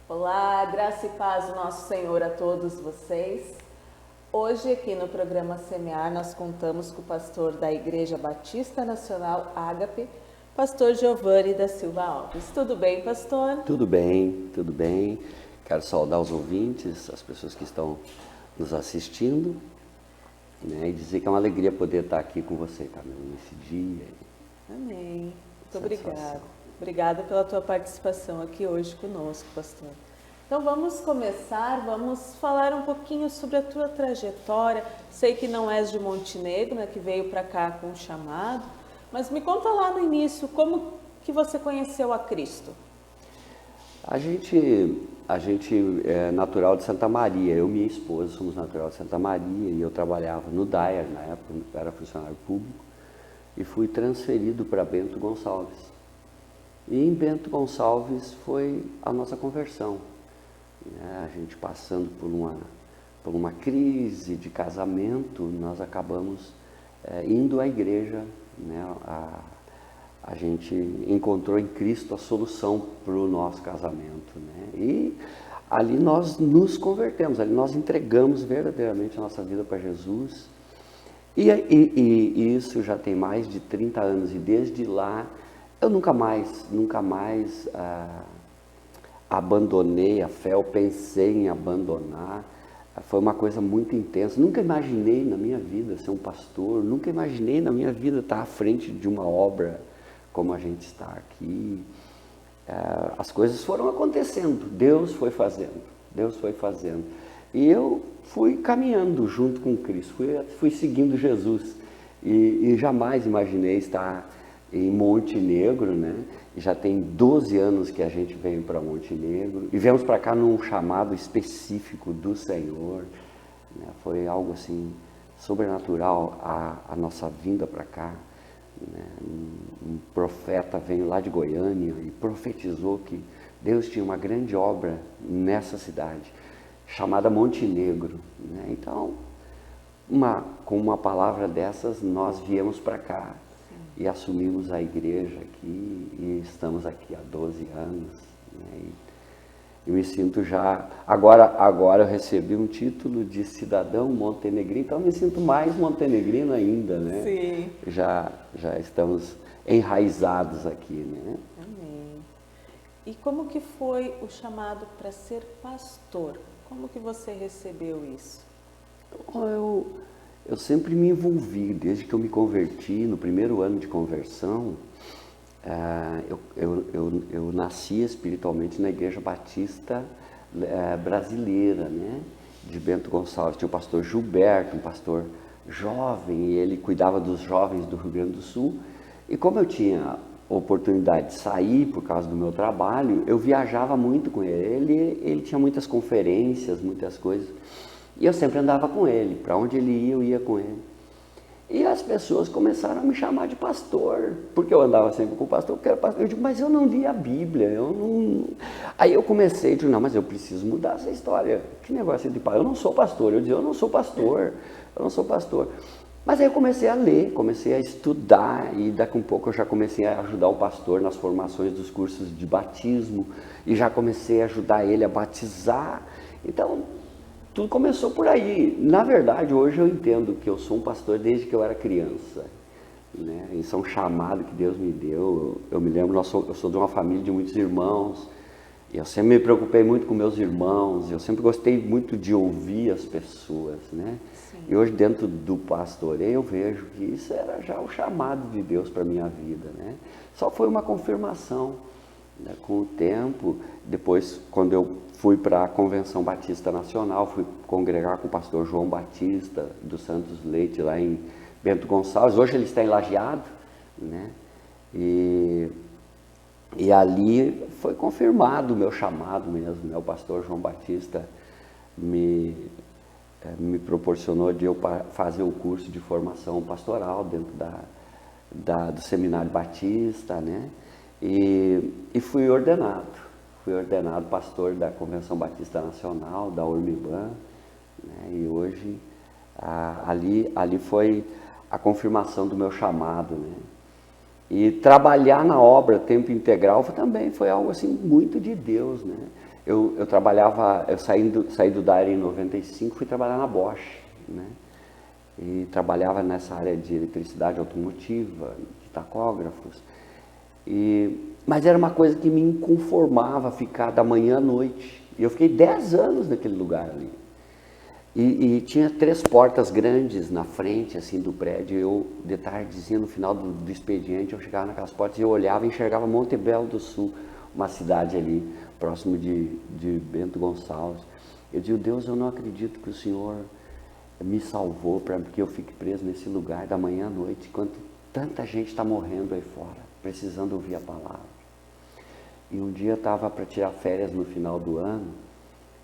Olá, graça e paz do nosso Senhor a todos vocês. Hoje aqui no programa Semear nós contamos com o pastor da Igreja Batista Nacional Ágape, pastor Giovanni da Silva Alves. Tudo bem, pastor? Tudo bem, tudo bem. Quero saudar os ouvintes, as pessoas que estão nos assistindo, né, e dizer que é uma alegria poder estar aqui com você também nesse dia. Amém. Muito obrigada. Obrigada pela tua participação aqui hoje conosco, pastor. Então vamos começar, vamos falar um pouquinho sobre a tua trajetória. Sei que não és de Montenegro, né, que veio para cá com um chamado, mas me conta lá no início, como que você conheceu a Cristo? A gente é natural de Santa Maria, eu e minha esposa somos natural de Santa Maria e eu trabalhava no DAIR na época, eu era funcionário público e fui transferido para Bento Gonçalves. E em Bento Gonçalves foi a nossa conversão, né? A gente passando por uma crise de casamento, nós acabamos indo à igreja, né? A gente encontrou em Cristo a solução para o nosso casamento, né? E ali nós nos convertemos, ali nós entregamos verdadeiramente a nossa vida para Jesus. E isso já tem mais de 30 anos e desde lá eu nunca mais abandonei a fé, eu pensei em abandonar. Foi uma coisa muito intensa. Nunca imaginei na minha vida ser um pastor, nunca imaginei na minha vida estar à frente de uma obra como a gente está aqui. As coisas foram acontecendo, Deus foi fazendo. E eu fui caminhando junto com Cristo, fui seguindo Jesus. E jamais imaginei estar em Montenegro, né? E já tem 12 anos que a gente veio para Montenegro e viemos para cá num chamado específico do Senhor, né? Foi algo assim sobrenatural a nossa vinda para cá, né? Um profeta veio lá de Goiânia e profetizou que Deus tinha uma grande obra nessa cidade chamada Montenegro, né? Então, com uma palavra dessas nós viemos para cá e assumimos a igreja aqui e estamos aqui há 12 anos, né? E eu me sinto já, agora eu recebi um título de cidadão montenegrino, então eu me sinto mais montenegrino ainda, né? Sim. Já estamos enraizados aqui, né? Amém. E como que foi o chamado para ser pastor? Como que você recebeu isso? Eu sempre me envolvi, desde que eu me converti, no primeiro ano de conversão, eu nasci espiritualmente na Igreja Batista brasileira, né, de Bento Gonçalves. Tinha o pastor Gilberto, um pastor jovem, e ele cuidava dos jovens do Rio Grande do Sul. E como eu tinha oportunidade de sair por causa do meu trabalho, eu viajava muito com ele. Ele tinha muitas conferências, muitas coisas. E eu sempre andava com ele, para onde ele ia, eu ia com ele. E as pessoas começaram a me chamar de pastor, porque eu andava sempre com o pastor, porque era pastor. Eu digo, mas eu não li a Bíblia, eu não... Aí eu comecei a dizer, não, mas eu preciso mudar essa história. Que negócio de pastor? Eu não sou pastor. Eu dizia, eu não sou pastor. Mas aí eu comecei a ler, comecei a estudar, e daqui a um pouco eu já comecei a ajudar o pastor nas formações dos cursos de batismo, e já comecei a ajudar ele a batizar. Então, tudo começou por aí. Na verdade, hoje eu entendo que eu sou um pastor desde que eu era criança, né? Isso é um chamado que Deus me deu. Eu me lembro, eu sou de uma família de muitos irmãos, e eu sempre me preocupei muito com meus irmãos, eu sempre gostei muito de ouvir as pessoas, né? Sim. E hoje, dentro do pastoreio, eu vejo que isso era já o chamado de Deus para a minha vida, né? Só foi uma confirmação, né? Com o tempo. Depois, quando eu fui para a Convenção Batista Nacional, fui congregar com o pastor João Batista, do Santos Leite, lá em Bento Gonçalves. Hoje ele está em Lajeado, né? E ali foi confirmado o meu chamado mesmo, né? O pastor João Batista me proporcionou de eu fazer o curso de formação pastoral dentro do Seminário Batista, né? E fui ordenado pastor da Convenção Batista Nacional, da Urmiban, né? E hoje ali foi a confirmação do meu chamado, né? E trabalhar na obra tempo integral também foi algo assim muito de Deus, né? eu trabalhava, eu saí do DAERA em 95, fui trabalhar na Bosch, né? E trabalhava nessa área de eletricidade automotiva, de tacógrafos. Mas era uma coisa que me inconformava ficar da manhã à noite. E eu fiquei 10 anos naquele lugar ali. E tinha 3 portas grandes na frente assim do prédio. Eu, de tardezinha, no final do expediente, eu chegava naquelas portas e eu olhava e enxergava Monte Belo do Sul, uma cidade ali próximo de Bento Gonçalves. Eu digo, Deus, eu não acredito que o Senhor me salvou para que eu fique preso nesse lugar da manhã à noite, enquanto tanta gente está morrendo aí fora, precisando ouvir a palavra. E um dia eu estava para tirar férias no final do ano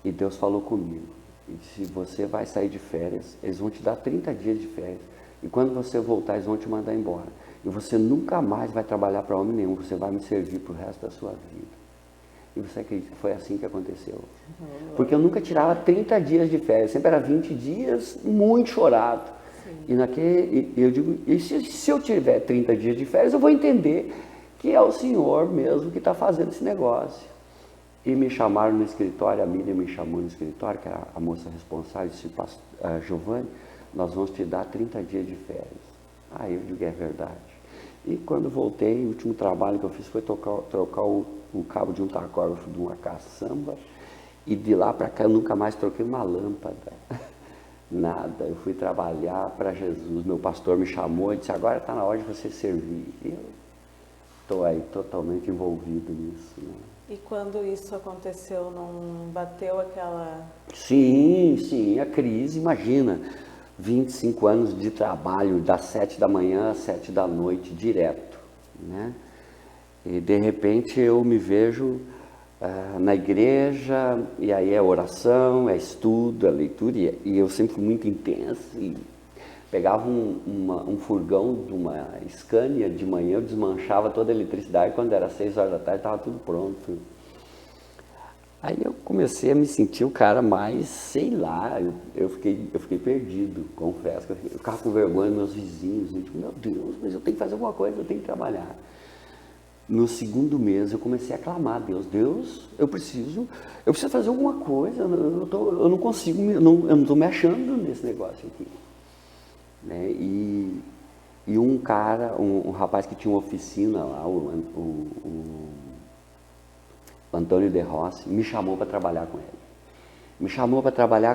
e Deus falou comigo. E disse, você vai sair de férias, eles vão te dar 30 dias de férias. E quando você voltar, eles vão te mandar embora. E você nunca mais vai trabalhar para homem nenhum, você vai me servir para o resto da sua vida. E você acredita que foi assim que aconteceu? Porque eu nunca tirava 30 dias de férias, sempre era 20 dias, muito chorado. Sim. E eu digo, e se eu tiver 30 dias de férias, eu vou entender que é o Senhor mesmo que está fazendo esse negócio. E me chamaram no escritório, a Miriam me chamou no escritório, que era a moça responsável, disse, Giovanni, nós vamos te dar 30 dias de férias. Aí eu digo, é verdade. E quando voltei, o último trabalho que eu fiz foi trocar o cabo de um tacógrafo de uma caçamba, e de lá para cá eu nunca mais troquei uma lâmpada, nada. Eu fui trabalhar para Jesus, meu pastor me chamou e disse, agora está na hora de você servir. E eu estou aí totalmente envolvido nisso, né? E quando isso aconteceu, não bateu aquela... Sim, a crise, imagina, 25 anos de trabalho, das 7 da manhã às 7 da noite, direto, né? E de repente eu me vejo na igreja, e aí é oração, é estudo, é leitura, e eu sempre fui muito intenso, e pegava um furgão de uma Scania de manhã, eu desmanchava toda a eletricidade, quando era 6 horas da tarde estava tudo pronto. Aí eu comecei a me sentir o cara mais, sei lá, eu fiquei perdido, confesso, eu ficava com vergonha dos meus vizinhos, eu digo, meu Deus, mas eu tenho que fazer alguma coisa, eu tenho que trabalhar. No segundo mês eu comecei a clamar a Deus, eu preciso fazer alguma coisa, eu não consigo, eu não estou me achando nesse negócio aqui. Né? E um cara, um rapaz que tinha uma oficina lá, o Antônio De Rossi, me chamou para trabalhar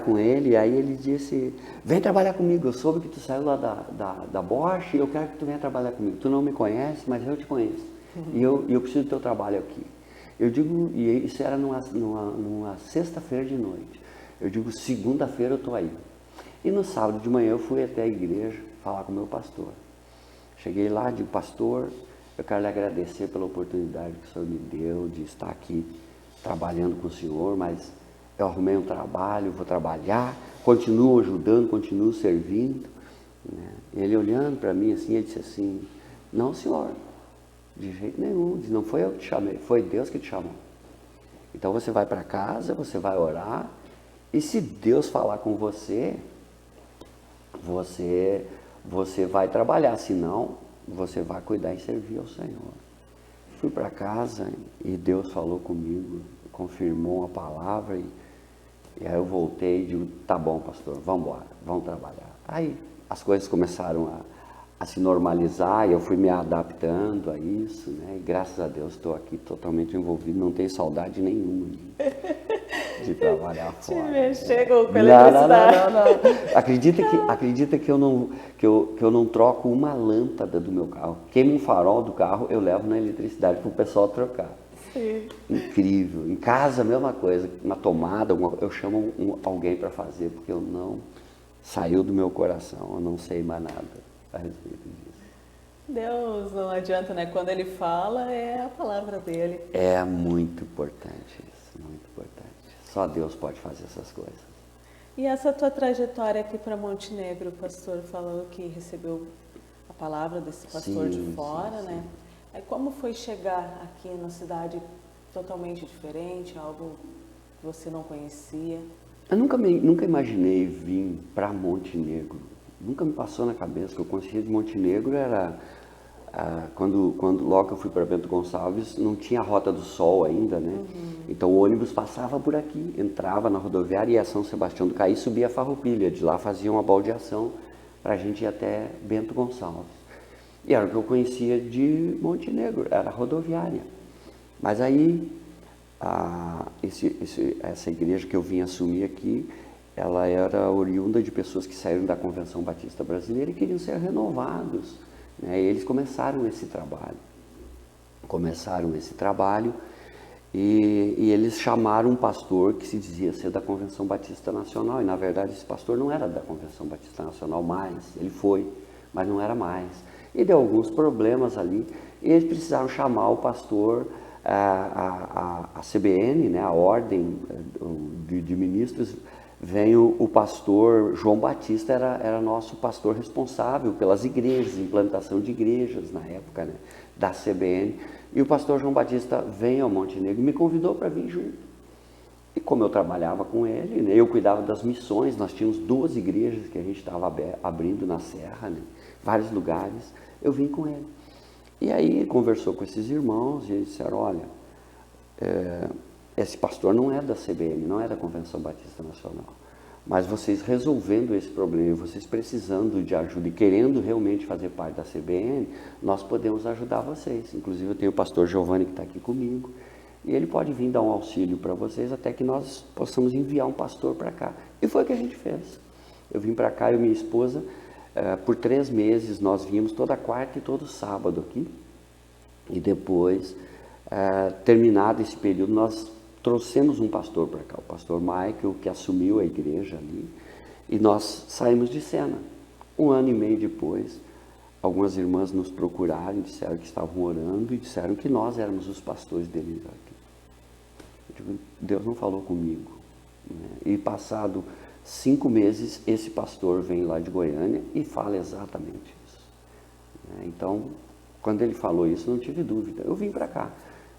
com ele. E aí ele disse, vem trabalhar comigo, eu soube que tu saiu lá da Bosch e eu quero que tu venha trabalhar comigo. Tu não me conhece, mas eu te conheço. E eu preciso do teu trabalho aqui. Eu digo, e isso era numa sexta-feira de noite. Eu digo, segunda-feira eu estou aí. E no sábado de manhã eu fui até a igreja falar com o meu pastor. Cheguei lá, digo, pastor, eu quero lhe agradecer pela oportunidade que o senhor me deu de estar aqui trabalhando com o senhor, mas eu arrumei um trabalho, vou trabalhar, continuo ajudando, continuo servindo. Né? E ele olhando para mim assim, ele disse assim, não senhor, de jeito nenhum, não foi eu que te chamei, foi Deus que te chamou. Então você vai para casa, você vai orar, e se Deus falar com você, você vai trabalhar, senão você vai cuidar e servir ao Senhor. Fui para casa e Deus falou comigo, confirmou uma palavra, e aí eu voltei e digo, tá bom pastor, vamos embora, vamos trabalhar. Aí as coisas começaram a se normalizar, e eu fui me adaptando a isso, né? E graças a Deus estou aqui totalmente envolvido, não tenho saudade nenhuma de trabalhar fora. Te mexer com eletricidade. Não. Acredita que eu não troco uma lâmpada do meu carro. Queima um farol do carro, eu levo na eletricidade para o pessoal trocar. Sim. Incrível. Em casa, a mesma coisa. Na tomada, eu chamo alguém para fazer, porque eu não saiu do meu coração, eu não sei mais nada a respeito disso. Deus, não adianta, né? Quando ele fala, é a palavra dele. É muito importante isso, muito importante. Só Deus pode fazer essas coisas. E essa tua trajetória aqui para Montenegro, o pastor falou que recebeu a palavra desse pastor de fora, né? Aí como foi chegar aqui na cidade totalmente diferente, algo que você não conhecia? Eu nunca imaginei vir para Montenegro. Nunca me passou na cabeça que eu conhecia de Montenegro era logo que eu fui para Bento Gonçalves, não tinha a Rota do Sol ainda, né? Então o ônibus passava por aqui, entrava na rodoviária e ia a São Sebastião do Caí, subia a Farroupilha. De lá fazia uma baldeação para a gente ir até Bento Gonçalves. E era o que eu conhecia de Montenegro, era a rodoviária. Mas aí, essa igreja que eu vim assumir aqui, ela era oriunda de pessoas que saíram da Convenção Batista Brasileira e queriam ser renovados, né? E eles começaram esse trabalho. E eles chamaram um pastor que se dizia ser da Convenção Batista Nacional. E, na verdade, esse pastor não era da Convenção Batista Nacional mais. Ele foi, mas não era mais. E deu alguns problemas ali. E eles precisaram chamar o pastor, a CBN, né, a Ordem de Ministros. Veio o pastor João Batista, era nosso pastor responsável pelas igrejas, implantação de igrejas na época, né, da CBN. E o pastor João Batista veio ao Montenegro e me convidou para vir junto. E como eu trabalhava com ele, né, eu cuidava das missões, nós tínhamos 2 igrejas que a gente estava abrindo na Serra, né, vários lugares, eu vim com ele. E aí conversou com esses irmãos e eles disseram, olha, esse pastor não é da CBN, não é da Convenção Batista Nacional, mas vocês resolvendo esse problema, vocês precisando de ajuda e querendo realmente fazer parte da CBN, nós podemos ajudar vocês. Inclusive eu tenho o pastor Giovanni que está aqui comigo, e ele pode vir dar um auxílio para vocês até que nós possamos enviar um pastor para cá. E foi o que a gente fez. Eu vim para cá, eu e minha esposa, por 3 meses nós vínhamos toda quarta e todo sábado aqui, e depois, terminado esse período, nós trouxemos um pastor para cá, o pastor Michael, que assumiu a igreja ali, e nós saímos de cena. 1 ano e meio depois, algumas irmãs nos procuraram, disseram que estavam orando e disseram que nós éramos os pastores deles aqui. Eu digo, Deus não falou comigo, né? E passado 5 meses, esse pastor vem lá de Goiânia e fala exatamente isso, né? Então, quando ele falou isso, não tive dúvida, eu vim para cá.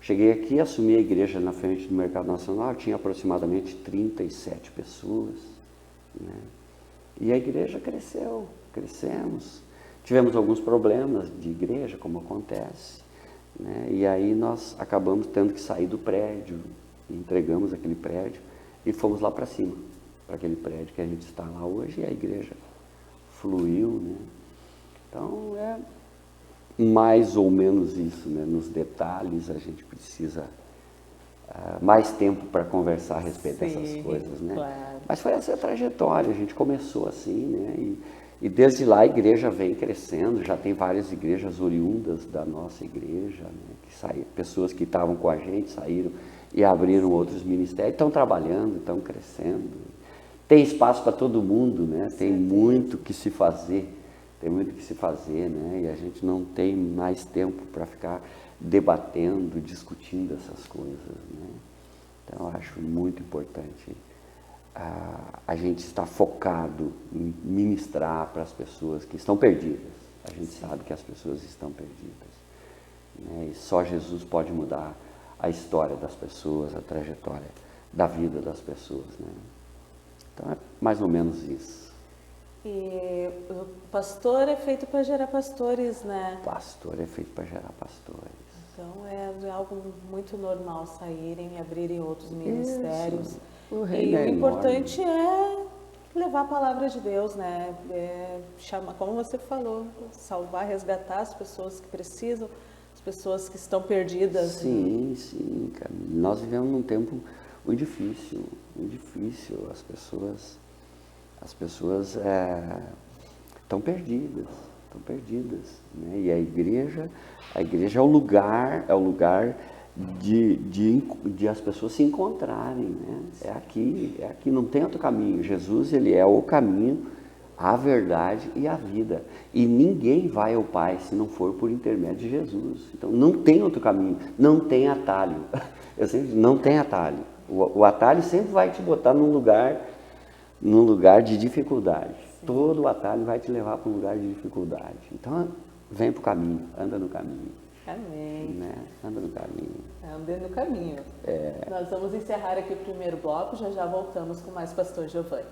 Cheguei aqui, assumi a igreja na frente do Mercado Nacional, tinha aproximadamente 37 pessoas, né? E a igreja cresceu, crescemos. Tivemos alguns problemas de igreja, como acontece, né? E aí nós acabamos tendo que sair do prédio, entregamos aquele prédio e fomos lá para cima, para aquele prédio que a gente está lá hoje, e a igreja fluiu, né? Então, mais ou menos isso, né? Nos detalhes a gente precisa mais tempo para conversar a respeito dessas coisas, né? Claro. Mas foi essa a trajetória, a gente começou assim, né? E desde lá a igreja vem crescendo, já tem várias igrejas oriundas da nossa igreja, né? Pessoas que estavam com a gente saíram e abriram outros ministérios, estão trabalhando, estão crescendo. Tem espaço para todo mundo, né? Tem muito que se fazer. Tem muito que se fazer, né? E a gente não tem mais tempo para ficar debatendo, discutindo essas coisas, né? Então, eu acho muito importante a gente estar focado em ministrar para as pessoas que estão perdidas. A gente sabe que as pessoas estão perdidas, né? E só Jesus pode mudar a história das pessoas, a trajetória da vida das pessoas, né? Então, é mais ou menos isso. E o pastor é feito para gerar pastores, né? Pastor é feito para gerar pastores. Então é algo muito normal saírem e abrirem outros ministérios. Isso. O reino o importante é levar a palavra de Deus, né? Chamar, como você falou, salvar, resgatar as pessoas que precisam, as pessoas que estão perdidas. Sim, né? Sim, cara. Nós vivemos num tempo muito difícil, muito difícil. As pessoas estão perdidas, né? E a igreja é o lugar de as pessoas se encontrarem, né? É aqui, não tem outro caminho. Jesus, ele é o caminho, a verdade e a vida. E ninguém vai ao Pai se não for por intermédio de Jesus. Então não tem outro caminho, não tem atalho. Não tem atalho. O atalho sempre vai te botar num lugar de dificuldade. Sim. Todo o atalho vai te levar para um lugar de dificuldade. Então, vem para o caminho, anda no caminho. Amém. Né? Anda no caminho. Anda no caminho. Nós vamos encerrar aqui o primeiro bloco, já voltamos com mais Pastor Giovanni.